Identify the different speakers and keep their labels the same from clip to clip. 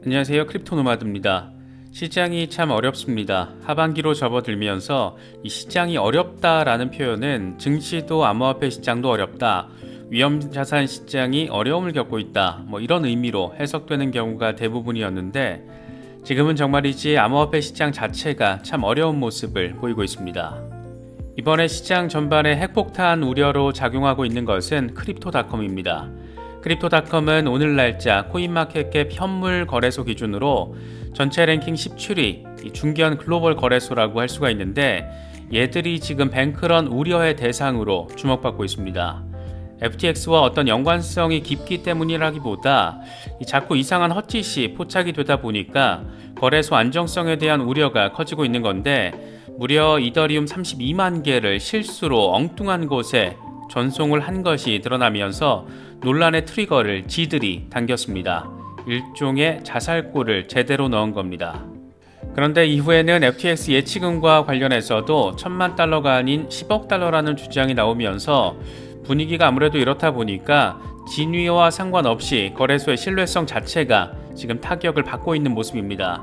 Speaker 1: 안녕하세요. 크립토노마드입니다. 시장이 참 어렵습니다. 하반기로 접어들면서 이 시장이 어렵다라는 표현은 증시도 암호화폐 시장도 어렵다, 위험자산 시장이 어려움을 겪고 있다, 이런 의미로 해석되는 경우가 대부분이었는데, 지금은 정말이지 암호화폐 시장 자체가 참 어려운 모습을 보이고 있습니다. 이번에 시장 전반에 핵폭탄 우려로 작용하고 있는 것은 크립토닷컴입니다. 크립토닷컴은 오늘 날짜 코인마켓캡 현물 거래소 기준으로 전체 랭킹 17위 중견 글로벌 거래소라고 할 수가 있는데, 얘들이 지금 뱅크런 우려의 대상으로 주목받고 있습니다. FTX와 어떤 연관성이 깊기 때문이라기보다 자꾸 이상한 헛짓이 포착이 되다 보니까 거래소 안정성에 대한 우려가 커지고 있는 건데, 무려 이더리움 32만 개를 실수로 엉뚱한 곳에 전송을 한 것이 드러나면서 논란의 트리거를 지들이 당겼습니다. 일종의 자살골을 제대로 넣은 겁니다. 그런데 이후에는 FTX 예치금과 관련해서도 1000만 달러가 아닌 10억 달러라는 주장이 나오면서 분위기가 아무래도 이렇다 보니까 진위와 상관없이 거래소의 신뢰성 자체가 지금 타격을 받고 있는 모습입니다.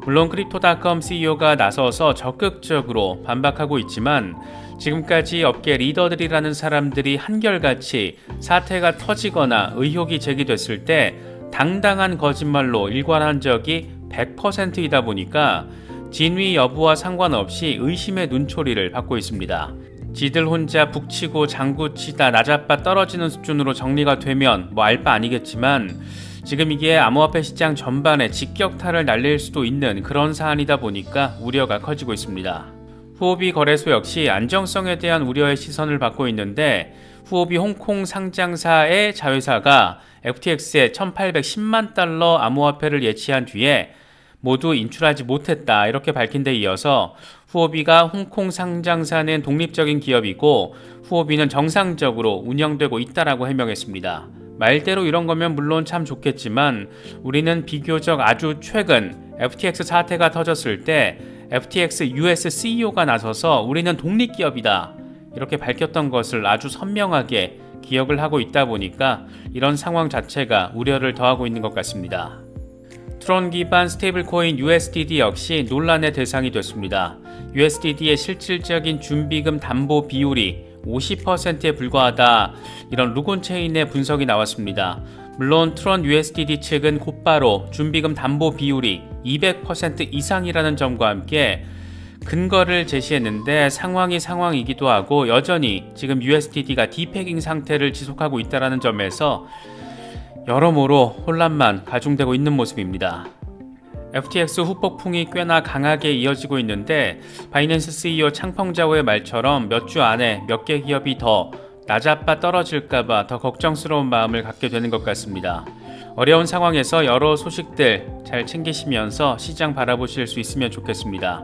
Speaker 1: 물론 크립토닷컴 CEO가 나서서 적극적으로 반박하고 있지만, 지금까지 업계 리더들이라는 사람들이 한결같이 사태가 터지거나 의혹이 제기됐을 때 당당한 거짓말로 일관한 적이 100%이다 보니까 진위 여부와 상관없이 의심의 눈초리를 받고 있습니다. 지들 혼자 북치고 장구치다 나자빠 떨어지는 수준으로 정리가 되면 알 바 아니겠지만, 지금 이게 암호화폐 시장 전반에 직격탄을 날릴 수도 있는 그런 사안이다 보니까 우려가 커지고 있습니다. 후오비 거래소 역시 안정성에 대한 우려의 시선을 받고 있는데, 후오비 홍콩 상장사의 자회사가 FTX에 1810만 달러 암호화폐를 예치한 뒤에 모두 인출하지 못했다, 이렇게 밝힌 데 이어서 후오비가 홍콩 상장사는 독립적인 기업이고 후오비는 정상적으로 운영되고 있다라고 해명했습니다. 말대로 이런 거면 물론 참 좋겠지만, 우리는 비교적 아주 최근 FTX 사태가 터졌을 때 FTX US CEO가 나서서 우리는 독립기업이다, 이렇게 밝혔던 것을 아주 선명하게 기억을 하고 있다 보니까 이런 상황 자체가 우려를 더하고 있는 것 같습니다. 트론 기반 스테이블코인 USDD 역시 논란의 대상이 됐습니다. USDD의 실질적인 준비금 담보 비율이 50%에 불과하다, 이런 루곤 체인의 분석이 나왔습니다. 물론 트론 USDD 측은 곧바로 준비금 담보 비율이 200% 이상이라는 점과 함께 근거를 제시했는데, 상황이 상황이기도 하고 여전히 지금 USDD가 디패깅 상태를 지속하고 있다는 점에서 여러모로 혼란만 가중되고 있는 모습입니다. FTX 후폭풍이 꽤나 강하게 이어지고 있는데, 바이낸스 CEO 창펑자오의 말처럼 몇 주 안에 몇 개 기업이 더 나자빠 떨어질까봐 더 걱정스러운 마음을 갖게 되는 것 같습니다. 어려운 상황에서 여러 소식들 잘 챙기시면서 시장 바라보실 수 있으면 좋겠습니다.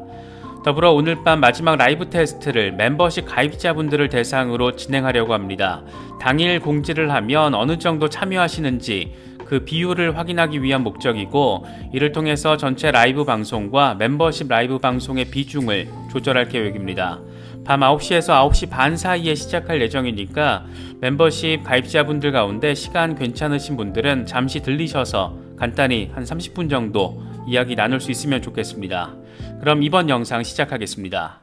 Speaker 1: 더불어 오늘 밤 마지막 라이브 테스트를 멤버십 가입자분들을 대상으로 진행하려고 합니다. 당일 공지를 하면 어느 정도 참여하시는지 그 비율을 확인하기 위한 목적이고, 이를 통해서 전체 라이브 방송과 멤버십 라이브 방송의 비중을 조절할 계획입니다. 밤 9시에서 9시 반 사이에 시작할 예정이니까 멤버십 가입자분들 가운데 시간 괜찮으신 분들은 잠시 들리셔서 간단히 한 30분 정도 이야기 나눌 수 있으면 좋겠습니다. 그럼 이번 영상 시작하겠습니다.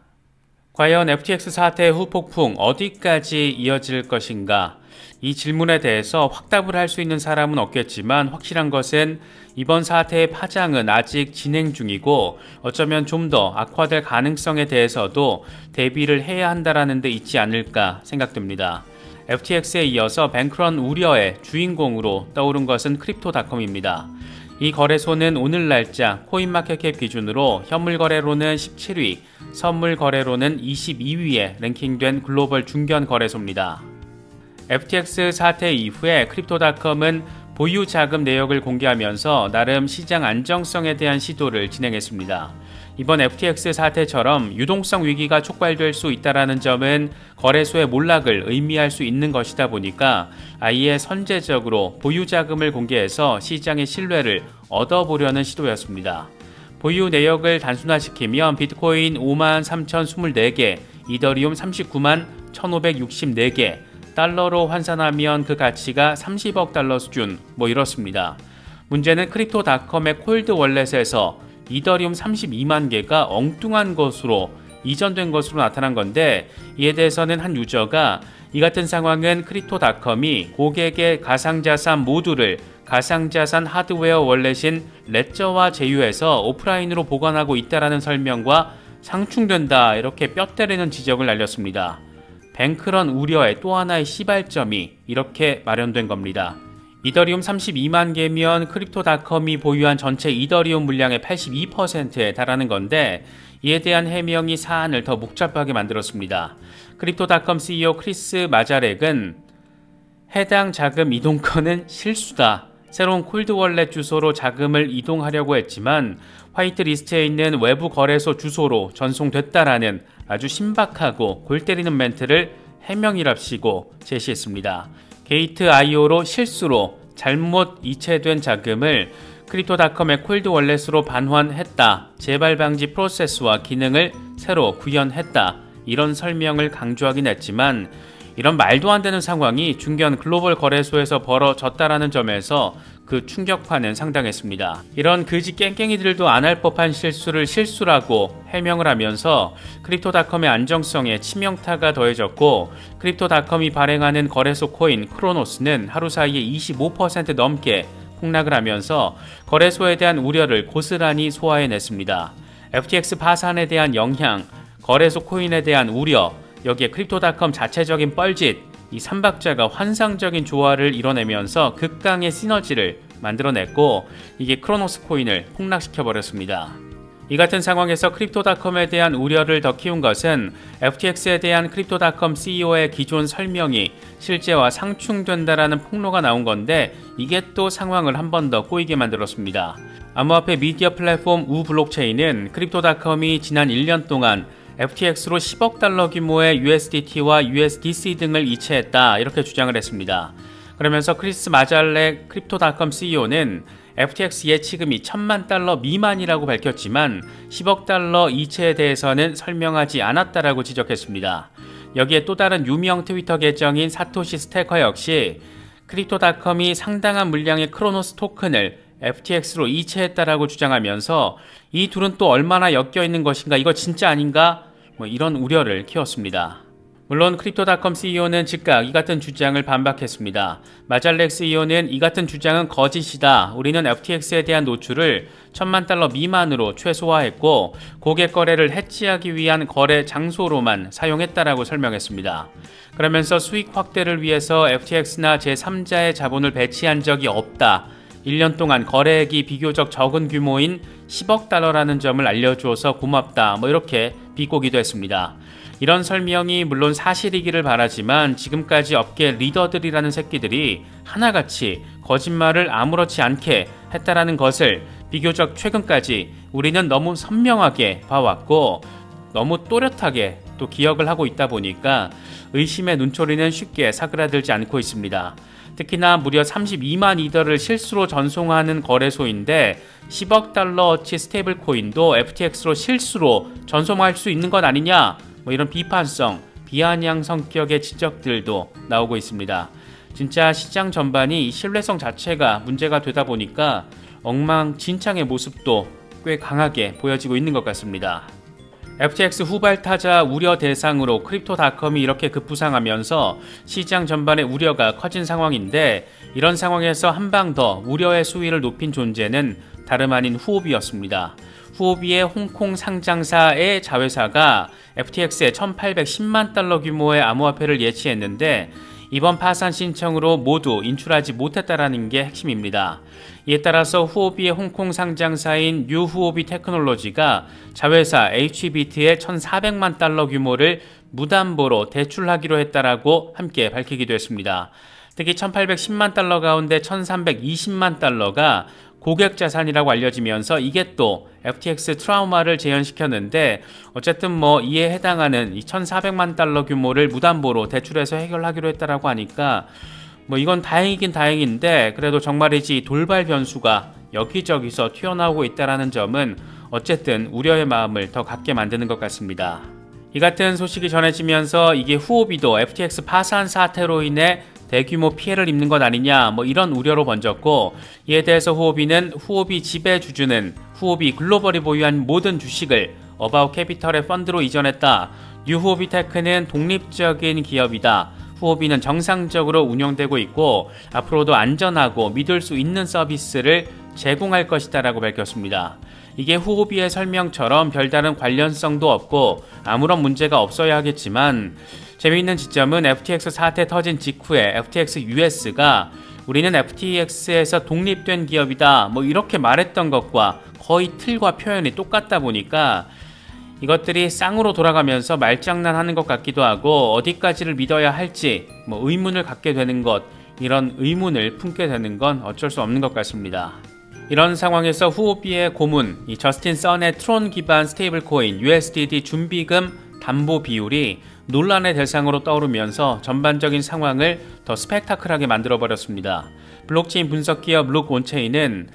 Speaker 1: 과연 FTX 사태의 후폭풍 어디까지 이어질 것인가? 이 질문에 대해서 확답을 할 수 있는 사람은 없겠지만, 확실한 것은 이번 사태의 파장은 아직 진행 중이고 어쩌면 좀 더 악화될 가능성에 대해서도 대비를 해야 한다는 데 있지 않을까 생각됩니다. FTX에 이어서 뱅크런 우려의 주인공으로 떠오른 것은 크립토닷컴입니다. 이 거래소는 오늘 날짜 코인마켓캡 기준으로 현물 거래로는 17위, 선물 거래로는 22위에 랭킹된 글로벌 중견 거래소입니다. FTX 사태 이후에 크립토닷컴은 보유 자금 내역을 공개하면서 나름 시장 안정성에 대한 시도를 진행했습니다. 이번 FTX 사태처럼 유동성 위기가 촉발될 수 있다는 점은 거래소의 몰락을 의미할 수 있는 것이다 보니까 아예 선제적으로 보유 자금을 공개해서 시장의 신뢰를 얻어보려는 시도였습니다. 보유 내역을 단순화시키면 비트코인 53,024개, 이더리움 39만 1,564개, 달러로 환산하면 그 가치가 30억 달러 수준, 이렇습니다. 문제는 크립토닷컴의 콜드 월렛에서 이더리움 32만 개가 엉뚱한 것으로 이전된 것으로 나타난 건데, 이에 대해서는 한 유저가 이 같은 상황은 크립토닷컴이 고객의 가상자산 모두를 가상자산 하드웨어 월렛인 레저와 제휴해서 오프라인으로 보관하고 있다라는 설명과 상충된다, 이렇게 뼈 때리는 지적을 날렸습니다. 뱅크런 우려의 또 하나의 시발점이 이렇게 마련된 겁니다. 이더리움 32만 개면 크립토닷컴이 보유한 전체 이더리움 물량의 82%에 달하는 건데, 이에 대한 해명이 사안을 더 복잡하게 만들었습니다. 크립토닷컴 CEO 크리스 마자렉은 해당 자금 이동건은 실수다. 새로운 콜드월렛 주소로 자금을 이동하려고 했지만 화이트리스트에 있는 외부 거래소 주소로 전송됐다라는 아주 신박하고 골 때리는 멘트를 해명이랍시고 제시했습니다. 게이트.io로 실수로 잘못 이체된 자금을 크립토닷컴의 콜드월렛으로 반환했다. 재발 방지 프로세스와 기능을 새로 구현했다. 이런 설명을 강조하긴 했지만, 이런 말도 안 되는 상황이 중견 글로벌 거래소에서 벌어졌다라는 점에서 그 충격파는 상당했습니다. 이런 그지 깽깽이들도 안 할 법한 실수를 실수라고 해명을 하면서 크립토닷컴의 안정성에 치명타가 더해졌고, 크립토닷컴이 발행하는 거래소 코인 크로노스는 하루 사이에 25% 넘게 폭락을 하면서 거래소에 대한 우려를 고스란히 소화해냈습니다. FTX 파산에 대한 영향, 거래소 코인에 대한 우려, 여기에 크립토닷컴 자체적인 뻘짓, 이 삼박자가 환상적인 조화를 이뤄내면서 극강의 시너지를 만들어냈고, 이게 크로노스 코인을 폭락시켜버렸습니다. 이 같은 상황에서 크립토닷컴에 대한 우려를 더 키운 것은 FTX에 대한 크립토닷컴 CEO의 기존 설명이 실제와 상충된다라는 폭로가 나온 건데, 이게 또 상황을 한 번 더 꼬이게 만들었습니다. 암호화폐 미디어 플랫폼 우 블록체인은 크립토닷컴이 지난 1년 동안 FTX로 10억 달러 규모의 USDT와 USDC 등을 이체했다, 이렇게 주장을 했습니다. 그러면서 크리스 마잘렉 크립토닷컴 CEO는 FTX 예치금이 1000만 달러 미만이라고 밝혔지만 10억 달러 이체에 대해서는 설명하지 않았다라고 지적했습니다. 여기에 또 다른 유명 트위터 계정인 사토시 스테커 역시 크립토닷컴이 상당한 물량의 크로노스 토큰을 FTX로 이체했다라고 주장하면서 이 둘은 또 얼마나 엮여있는 것인가, 이거 진짜 아닌가? 이런 우려를 키웠습니다. 물론 크립토닷컴 CEO는 즉각 이 같은 주장을 반박했습니다. 마잘렉 CEO는 이 같은 주장은 거짓이다. 우리는 FTX에 대한 노출을 1000만 달러 미만으로 최소화했고 고객 거래를 해치하기 위한 거래 장소로만 사용했다라고 설명했습니다. 그러면서 수익 확대를 위해서 FTX나 제3자의 자본을 배치한 적이 없다. 1년 동안 거래액이 비교적 적은 규모인 10억 달러라는 점을 알려주어서 고맙다. 이렇게 비꼬기도 했습니다. 이런 설명이 물론 사실이기를 바라지만 지금까지 업계 리더들이라는 새끼들이 하나같이 거짓말을 아무렇지 않게 했다라는 것을 비교적 최근까지 우리는 너무 선명하게 봐왔고 너무 또렷하게 또 기억을 하고 있다 보니까 의심의 눈초리는 쉽게 사그라들지 않고 있습니다. 특히나 무려 32만 이더를 실수로 전송하는 거래소인데 10억 달러어치 스테이블 코인도 FTX로 실수로 전송할 수 있는 것 아니냐, 이런 비판성, 비아냥 성격의 지적들도 나오고 있습니다. 진짜 시장 전반이 신뢰성 자체가 문제가 되다 보니까 엉망진창의 모습도 꽤 강하게 보여지고 있는 것 같습니다. FTX 후발타자 우려 대상으로 크립토닷컴이 이렇게 급부상하면서 시장 전반의 우려가 커진 상황인데, 이런 상황에서 한 방 더 우려의 수위를 높인 존재는 다름 아닌 후오비였습니다. 후오비의 홍콩 상장사의 자회사가 FTX에 1810만 달러 규모의 암호화폐를 예치했는데 이번 파산 신청으로 모두 인출하지 못했다라는 게 핵심입니다. 이에 따라서 후오비의 홍콩 상장사인 뉴후오비 테크놀로지가 자회사 HBT의 1,400만 달러 규모를 무담보로 대출하기로 했다라고 함께 밝히기도 했습니다. 특히 1,810만 달러 가운데 1,320만 달러가 고객 자산이라고 알려지면서 이게 또 FTX 트라우마를 재현시켰는데, 어쨌든 이에 해당하는 1,400만 달러 규모를 무담보로 대출해서 해결하기로 했다라고 하니까 이건 다행이긴 다행인데, 그래도 정말이지 돌발 변수가 여기저기서 튀어나오고 있다는 점은 어쨌든 우려의 마음을 더 갖게 만드는 것 같습니다. 이 같은 소식이 전해지면서 이게 후오비도 FTX 파산 사태로 인해 대규모 피해를 입는 것 아니냐 이런 우려로 번졌고, 이에 대해서 후오비는 후오비 지배주주는 후오비 글로벌이 보유한 모든 주식을 어바웃 캐피털의 펀드로 이전했다. 뉴 후오비 테크는 독립적인 기업이다. 후오비는 정상적으로 운영되고 있고 앞으로도 안전하고 믿을 수 있는 서비스를 제공할 것이다 라고 밝혔습니다. 이게 후오비의 설명처럼 별다른 관련성도 없고 아무런 문제가 없어야 하겠지만, 재미있는 지점은 FTX 사태 터진 직후에 FTX US가 우리는 FTX에서 독립된 기업이다 이렇게 말했던 것과 거의 틀과 표현이 똑같다 보니까 이것들이 쌍으로 돌아가면서 말장난하는 것 같기도 하고 어디까지를 믿어야 할지 의문을 갖게 되는 것, 이런 의문을 품게 되는 건 어쩔 수 없는 것 같습니다. 이런 상황에서 후오비의 고문, 이 저스틴 선의 트론 기반 스테이블 코인 USDT 준비금 담보 비율이 논란의 대상으로 떠오르면서 전반적인 상황을 더 스펙타클하게 만들어버렸습니다. 블록체인 분석 기업 룩 온체인은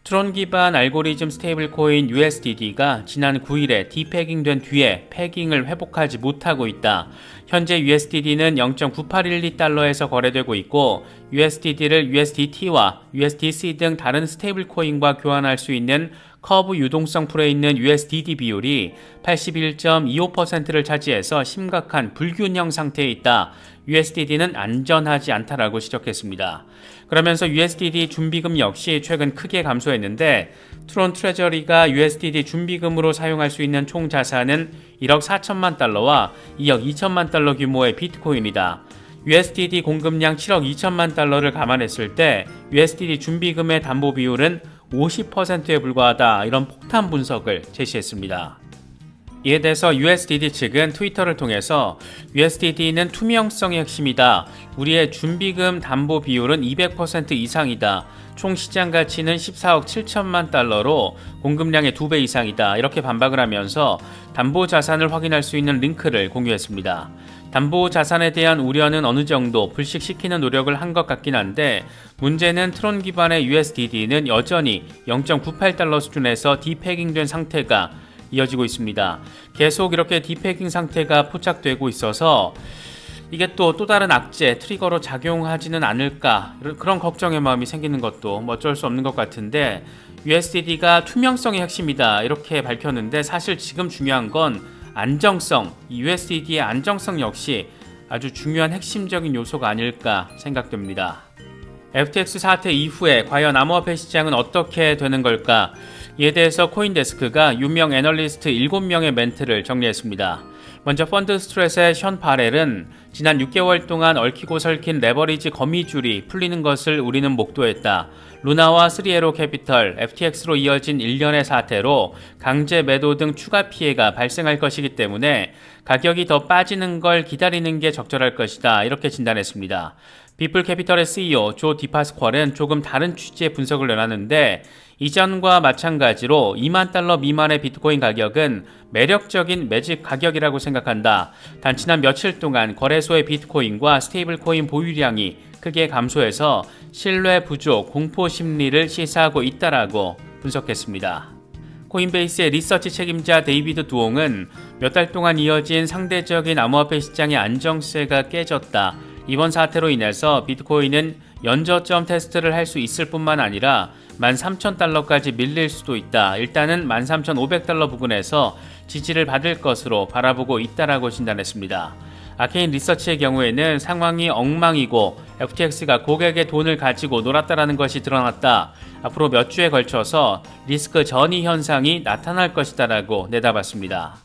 Speaker 1: 트론 기반 알고리즘 스테이블 코인 USDT가 지난 9일에 디패깅된 뒤에 패깅을 회복하지 못하고 있다. 현재 USDT는 0.9812달러에서 거래되고 있고 USDT를 USDT와 USDC 등 다른 스테이블 코인과 교환할 수 있는 커브 유동성 풀에 있는 USDT 비율이 81.25%를 차지해서 심각한 불균형 상태에 있다. USDT는 안전하지 않다라고 지적했습니다. 그러면서 USDT 준비금 역시 최근 크게 감소했는데, 트론 트레저리가 USDT 준비금으로 사용할 수 있는 총 자산은 1억 4천만 달러와 2억 2천만 달러 규모의 비트코인이다. USDT 공급량 7억 2천만 달러를 감안했을 때 USDT 준비금의 담보 비율은 50%에 불과하다, 이런 폭탄 분석을 제시했습니다. 이에 대해서 USDT 측은 트위터를 통해서 USDT는 투명성의 핵심이다. 우리의 준비금 담보 비율은 200% 이상이다. 총 시장 가치는 14억 7천만 달러로 공급량의 2배 이상이다. 이렇게 반박을 하면서 담보 자산을 확인할 수 있는 링크를 공유했습니다. 담보 자산에 대한 우려는 어느 정도 불식시키는 노력을 한 것 같긴 한데, 문제는 트론 기반의 USDT는 여전히 0.98달러 수준에서 디패깅된 상태가 이어지고 있습니다. 계속 이렇게 디패깅 상태가 포착되고 있어서 이게 또 다른 악재, 트리거로 작용하지는 않을까, 그런 걱정의 마음이 생기는 것도 어쩔 수 없는 것 같은데, USDT가 투명성의 핵심이다 이렇게 밝혔는데, 사실 지금 중요한 건 안정성, 이 USDT의 안정성 역시 아주 중요한 핵심적인 요소가 아닐까 생각됩니다. FTX 사태 이후에 과연 암호화폐 시장은 어떻게 되는 걸까? 이에 대해서 코인데스크가 유명 애널리스트 7명의 멘트를 정리했습니다. 먼저 펀드 스트레스의 션 파렐은 지난 6개월 동안 얽히고 설킨 레버리지 거미줄이 풀리는 것을 우리는 목도했다. 루나와 3에로 캐피털, FTX로 이어진 일련의 사태로 강제 매도 등 추가 피해가 발생할 것이기 때문에 가격이 더 빠지는 걸 기다리는 게 적절할 것이다. 이렇게 진단했습니다. 비플 캐피털의 CEO 조 디파스퀄은 조금 다른 취지의 분석을 내놨는데, 이전과 마찬가지로 2만 달러 미만의 비트코인 가격은 매력적인 매집 가격이라고 생각한다. 단 지난 며칠 동안 거래소의 비트코인과 스테이블코인 보유량이 크게 감소해서 신뢰 부족, 공포 심리를 시사하고 있다라고 분석했습니다. 코인베이스의 리서치 책임자 데이비드 두옹은 몇 달 동안 이어진 상대적인 암호화폐 시장의 안정세가 깨졌다. 이번 사태로 인해서 비트코인은 연저점 테스트를 할 수 있을 뿐만 아니라 13,000달러까지 밀릴 수도 있다. 일단은 13,500달러 부근에서 지지를 받을 것으로 바라보고 있다라고 진단했습니다. 아케인 리서치의 경우에는 상황이 엉망이고 FTX가 고객의 돈을 가지고 놀았다라는 것이 드러났다. 앞으로 몇 주에 걸쳐서 리스크 전이 현상이 나타날 것이다라고 내다봤습니다.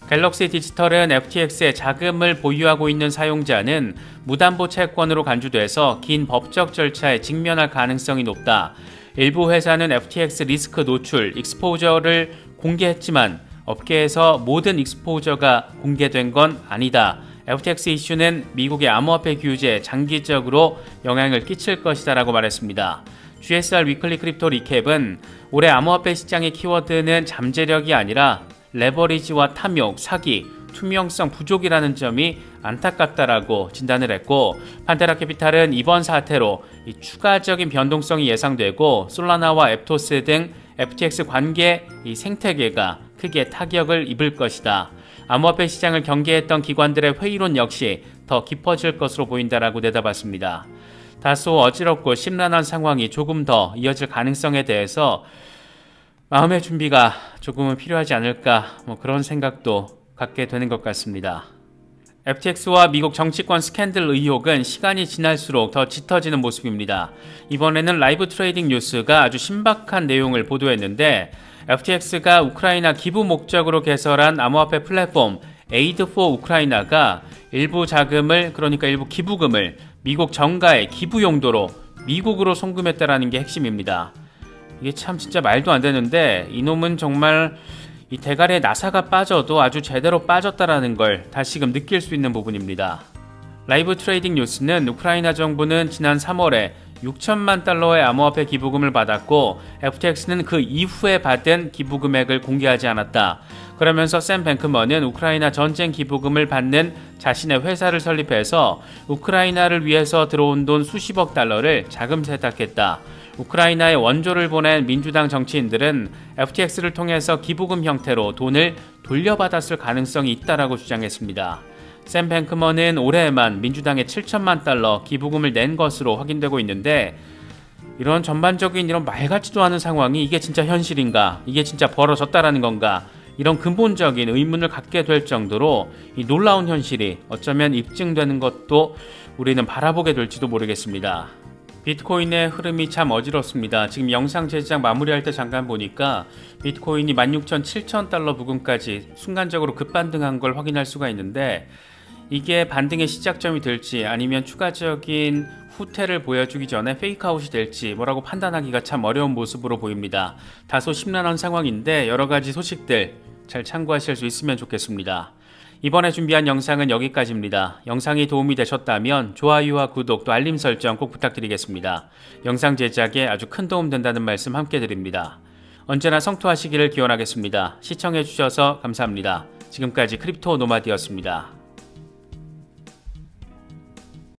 Speaker 1: 갤럭시 디지털은 FTX의 자금을 보유하고 있는 사용자는 무담보 채권으로 간주돼서 긴 법적 절차에 직면할 가능성이 높다. 일부 회사는 FTX 리스크 노출, 익스포저를 공개했지만 업계에서 모든 익스포저가 공개된 건 아니다. FTX 이슈는 미국의 암호화폐 규제에 장기적으로 영향을 끼칠 것이다 라고 말했습니다. GSR 위클리 크립토 리캡은 올해 암호화폐 시장의 키워드는 잠재력이 아니라 레버리지와 탐욕, 사기, 투명성 부족이라는 점이 안타깝다라고 진단을 했고, 판테라 캐피탈은 이번 사태로 추가적인 변동성이 예상되고 솔라나와 앱토스 등 FTX 관계 생태계가 크게 타격을 입을 것이다. 암호화폐 시장을 경계했던 기관들의 회의론 역시 더 깊어질 것으로 보인다라고 내다봤습니다. 다소 어지럽고 심란한 상황이 조금 더 이어질 가능성에 대해서 마음의 준비가 조금은 필요하지 않을까 그런 생각도 갖게 되는 것 같습니다. FTX와 미국 정치권 스캔들 의혹은 시간이 지날수록 더 짙어지는 모습입니다. 이번에는 라이브 트레이딩 뉴스가 아주 신박한 내용을 보도했는데 FTX가 우크라이나 기부 목적으로 개설한 암호화폐 플랫폼 Aid for Ukraine가 일부 자금을, 그러니까 일부 기부금을 미국 정가의 기부 용도로 미국으로 송금했다라는 게 핵심입니다. 이게 참 진짜 말도 안 되는데 이놈은 정말 이 대가리에 나사가 빠져도 아주 제대로 빠졌다라는 걸 다시금 느낄 수 있는 부분입니다. 라이브 트레이딩 뉴스는 우크라이나 정부는 지난 3월에 6천만 달러의 암호화폐 기부금을 받았고 FTX는 그 이후에 받은 기부 금액을 공개하지 않았다. 그러면서 샘 뱅크먼은 우크라이나 전쟁 기부금을 받는 자신의 회사를 설립해서 우크라이나를 위해서 들어온 돈 수십억 달러를 자금 세탁했다. 우크라이나에 원조를 보낸 민주당 정치인들은 FTX를 통해서 기부금 형태로 돈을 돌려받았을 가능성이 있다라고 주장했습니다. 샘 뱅크먼은 올해에만 민주당에 7천만 달러 기부금을 낸 것으로 확인되고 있는데 이런 전반적인 이런 말 같지도 않은 상황이 이게 진짜 현실인가? 이게 진짜 벌어졌다라는 건가? 이런 근본적인 의문을 갖게 될 정도로 이 놀라운 현실이 어쩌면 입증되는 것도 우리는 바라보게 될지도 모르겠습니다. 비트코인의 흐름이 참 어지럽습니다. 지금 영상 제작 마무리할 때 잠깐 보니까 비트코인이 16,700달러 부근까지 순간적으로 급반등한 걸 확인할 수가 있는데 이게 반등의 시작점이 될지 아니면 추가적인 후퇴를 보여주기 전에 페이크아웃이 될지 뭐라고 판단하기가 참 어려운 모습으로 보입니다. 다소 심란한 상황인데 여러가지 소식들 잘 참고하실 수 있으면 좋겠습니다. 이번에 준비한 영상은 여기까지입니다. 영상이 도움이 되셨다면 좋아요와 구독 또 알림 설정 꼭 부탁드리겠습니다. 영상 제작에 아주 큰 도움 된다는 말씀 함께 드립니다. 언제나 성투하시기를 기원하겠습니다. 시청해주셔서 감사합니다. 지금까지 크립토 노마드였습니다.